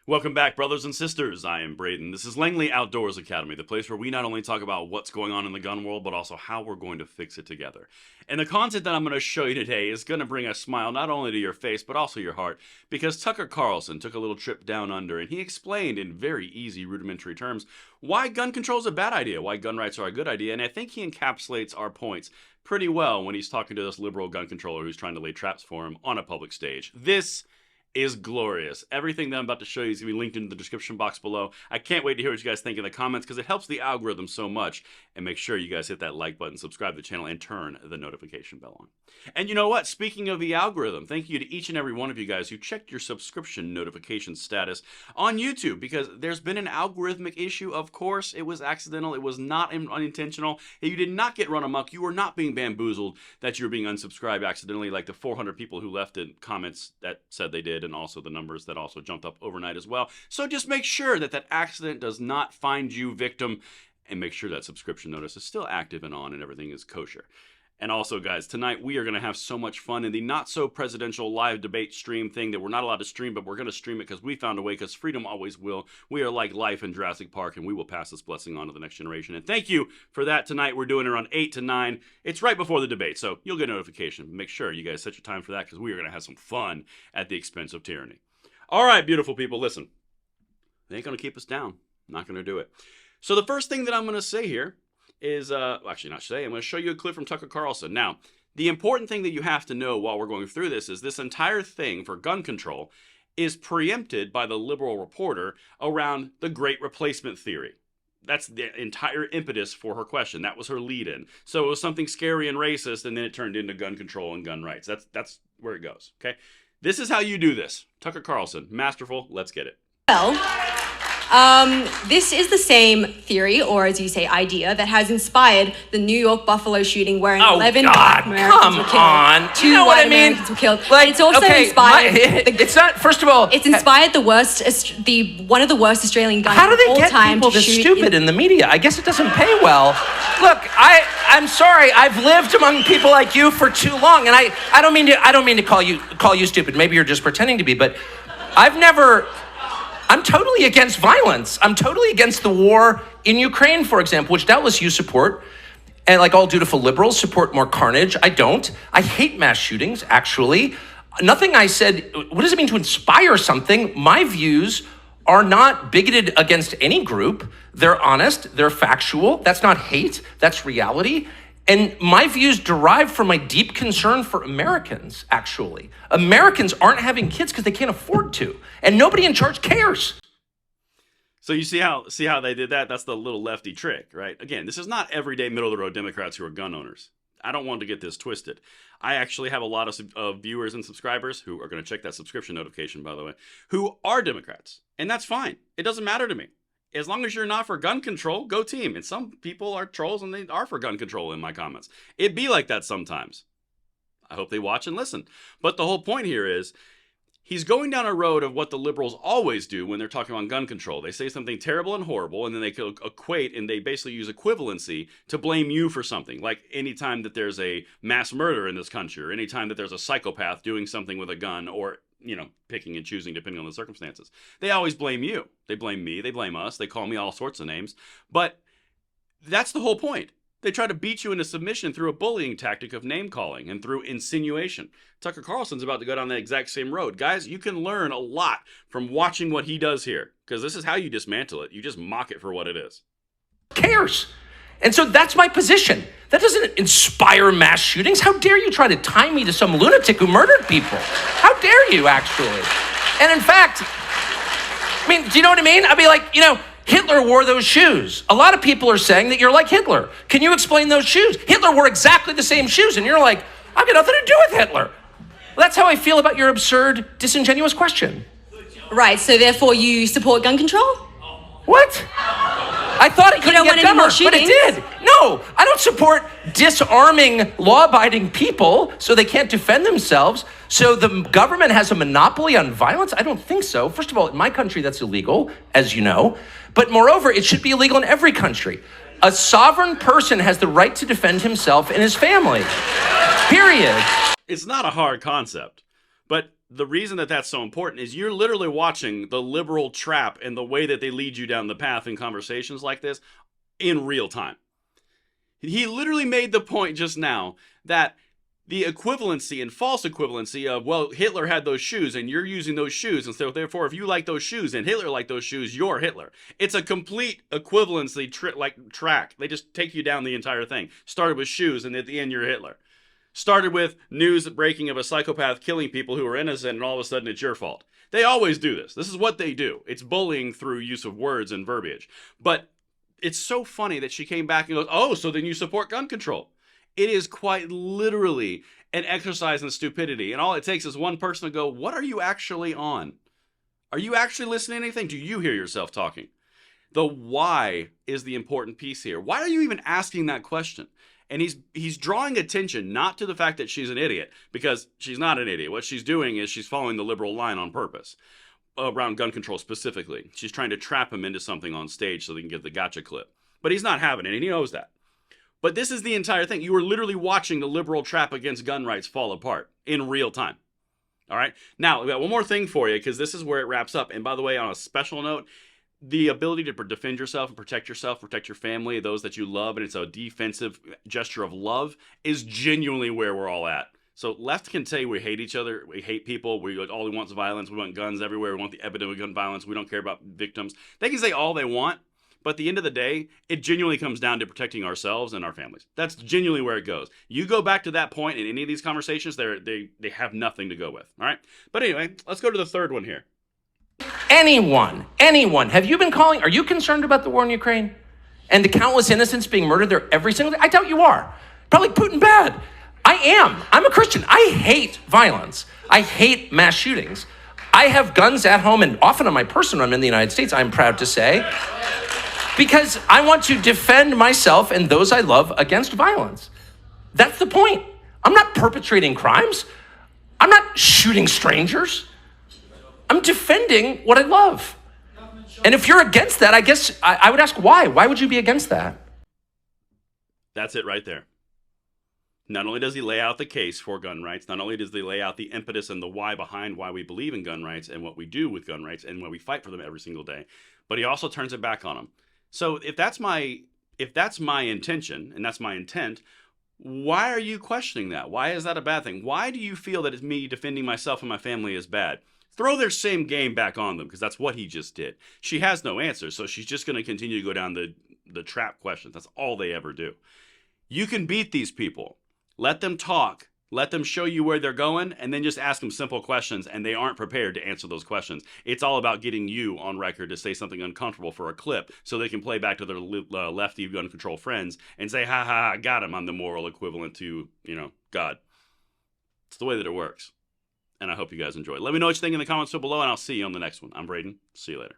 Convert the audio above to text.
Welcome back, brothers and sisters. I am Braden. This is Langley Outdoors Academy, the place where we not only talk about what's going on in the gun world, but also how we're going to fix it together. And the content that I'm going to show you today is going to bring a smile not only to your face, but also your heart, because Tucker Carlson took a little trip down under, and he explained in very easy, rudimentary terms why gun control is a bad idea, why gun rights are a good idea, and I think he encapsulates our points pretty well when he's talking to this liberal gun controller who's trying to lay traps for him on a public stage. This is glorious. Everything that I'm about to show you is going to be linked in the description box below. I can't wait to hear what you guys think in the comments because it helps the algorithm so much. And make sure you guys hit that like button, subscribe to the channel, and turn the notification bell on. And you know what? Speaking of the algorithm, thank you to each and every one of you guys who checked your subscription notification status on YouTube, because there's been an algorithmic issue. Of course, it was accidental. It was not unintentional. You did not get run amok. You were not being bamboozled that you were being unsubscribed accidentally, like the 400 people who left in comments that said they did, and also the numbers that also jumped up overnight as well. So just make sure that that accident does not find you victim, and make sure that subscription notice is still active and on and everything is kosher. And also, guys, tonight we are going to have so much fun in the not-so-presidential live debate stream thing that we're not allowed to stream, but we're going to stream it because we found a way, because freedom always will. We are like life in Jurassic Park, and we will pass this blessing on to the next generation. And thank you for that tonight. We're doing it around 8 to 9. It's right before the debate, so you'll get a notification. Make sure you guys set your time for that, because we are going to have some fun at the expense of tyranny. All right, beautiful people, listen. They ain't going to keep us down. Not going to do it. So the first thing that I'm going to say here is, actually not say, I'm going to show you a clip from Tucker Carlson. Now, the important thing that you have to know while we're going through this is this entire thing for gun control is preempted by the liberal reporter around the great replacement theory. That's the entire impetus for her question. That was her lead-in. So it was something scary and racist, and then it turned into gun control and gun rights. That's where it goes, okay? This is how you do this. Tucker Carlson, masterful. Let's get it. Well, this is the same theory, or as you say, idea, that has inspired the New York Buffalo shooting where 11 black Americans were killed. Two white Americans were killed. Like, it's also inspired... it's not, first of all... It's inspired one of the worst Australian guns How do they of all get time people to this shoot stupid in the media? I guess it doesn't pay well. Look, I'm sorry. I've lived among people like you for too long, and I don't mean to call you stupid. Maybe you're just pretending to be, but I'm totally against violence. I'm totally against the war in Ukraine, for example, which doubtless you support. And like all dutiful liberals, support more carnage. I don't. I hate mass shootings, actually. Nothing I said, what does it mean to inspire something? My views are not bigoted against any group. They're honest, they're factual. That's not hate, that's reality. And my views derive from my deep concern for Americans, actually. Americans aren't having kids because they can't afford to. And nobody in charge cares. So you see how they did that? That's the little lefty trick, right? Again, this is not everyday middle-of-the-road Democrats who are gun owners. I don't want to get this twisted. I actually have a lot of viewers and subscribers who are going to check that subscription notification, by the way, who are Democrats. And that's fine. It doesn't matter to me. As long as you're not for gun control, go team. And some people are trolls and they are for gun control in my comments. It be like that sometimes. I hope they watch and listen. But the whole point here is he's going down a road of what the liberals always do when they're talking about gun control. They say something terrible and horrible, and then they equate, and they basically use equivalency to blame you for something. Like anytime that there's a mass murder in this country, or anytime that there's a psychopath doing something with a gun, or picking and choosing depending on the circumstances. They always blame you. They blame me. They blame us. They call me all sorts of names. But that's the whole point. They try to beat you into submission through a bullying tactic of name calling and through insinuation. Tucker Carlson's about to go down that exact same road. Guys, you can learn a lot from watching what he does here, because this is how you dismantle it. You just mock it for what it is. Cares. And so that's my position. That doesn't inspire mass shootings. How dare you try to tie me to some lunatic who murdered people? How dare you, actually? And in fact, I mean, do you know what I mean? I'd be like, Hitler wore those shoes. A lot of people are saying that you're like Hitler. Can you explain those shoes? Hitler wore exactly the same shoes, and you're like, I've got nothing to do with Hitler. Well, that's how I feel about your absurd, disingenuous question. Right, so therefore you support gun control? What? I thought it couldn't get dumber, but it did. No, I don't support disarming law-abiding people so they can't defend themselves. So the government has a monopoly on violence? I don't think so. First of all, in my country, that's illegal, as you know. But moreover, it should be illegal in every country. A sovereign person has the right to defend himself and his family. Period. It's not a hard concept, but the reason that that's so important is you're literally watching the liberal trap and the way that they lead you down the path in conversations like this in real time. He literally made the point just now that the equivalency and false equivalency of, well, Hitler had those shoes and you're using those shoes, and so therefore if you like those shoes and Hitler liked those shoes, you're Hitler. It's a complete equivalency track. They just take you down the entire thing. Started with shoes and at the end you're Hitler. Started with news breaking of a psychopath killing people who are innocent, and all of a sudden it's your fault. They always do this. This is what they do. It's bullying through use of words and verbiage. But it's so funny that she came back and goes, oh, so then you support gun control. It is quite literally an exercise in stupidity. And all it takes is one person to go, what are you actually on? Are you actually listening to anything? Do you hear yourself talking? The why is the important piece here. Why are you even asking that question? And he's drawing attention not to the fact that she's an idiot, because she's not an idiot. What she's doing is she's following the liberal line on purpose, around gun control specifically. She's trying to trap him into something on stage so they can get the gotcha clip. But he's not having it, and he knows that. But this is the entire thing. You are literally watching the liberal trap against gun rights fall apart in real time. All right? Now, I've got one more thing for you, because this is where it wraps up. And by the way, on a special note, the ability to defend yourself and protect your family, those that you love, and it's a defensive gesture of love, is genuinely where we're all at. So left can say we hate each other, we hate people, all we want is violence, we want guns everywhere, we want the epidemic of gun violence, we don't care about victims. They can say all they want, but at the end of the day, it genuinely comes down to protecting ourselves and our families. That's genuinely where it goes. You go back to that point in any of these conversations, they have nothing to go with, all right? But anyway, let's go to the third one here. Anyone, have you been calling? Are you concerned about the war in Ukraine and the countless innocents being murdered there every single day? I doubt you are. Probably Putin bad. I am. I'm a Christian. I hate violence. I hate mass shootings. I have guns at home, and often on my person when I'm in the United States, I'm proud to say, because I want to defend myself and those I love against violence. That's the point. I'm not perpetrating crimes. I'm not shooting strangers. I'm defending what I love. And if you're against that, I guess I would ask why. Why would you be against that? That's it right there. Not only does he lay out the case for gun rights, not only does he lay out the impetus and the why behind why we believe in gun rights and what we do with gun rights and why we fight for them every single day, but he also turns it back on them. So if that's my intention and that's my intent, why are you questioning that? Why is that a bad thing? Why do you feel that it's me defending myself and my family is bad? Throw their same game back on them, because that's what he just did. She has no answer, so she's just going to continue to go down the trap questions. That's all they ever do. You can beat these people. Let them talk. Let them show you where they're going, and then just ask them simple questions, and they aren't prepared to answer those questions. It's all about getting you on record to say something uncomfortable for a clip so they can play back to their lefty gun control friends and say, ha ha, I got him. I'm the moral equivalent to, God. It's the way that it works. And I hope you guys enjoy. Let me know what you think in the comments below, and I'll see you on the next one. I'm Braden. See you later.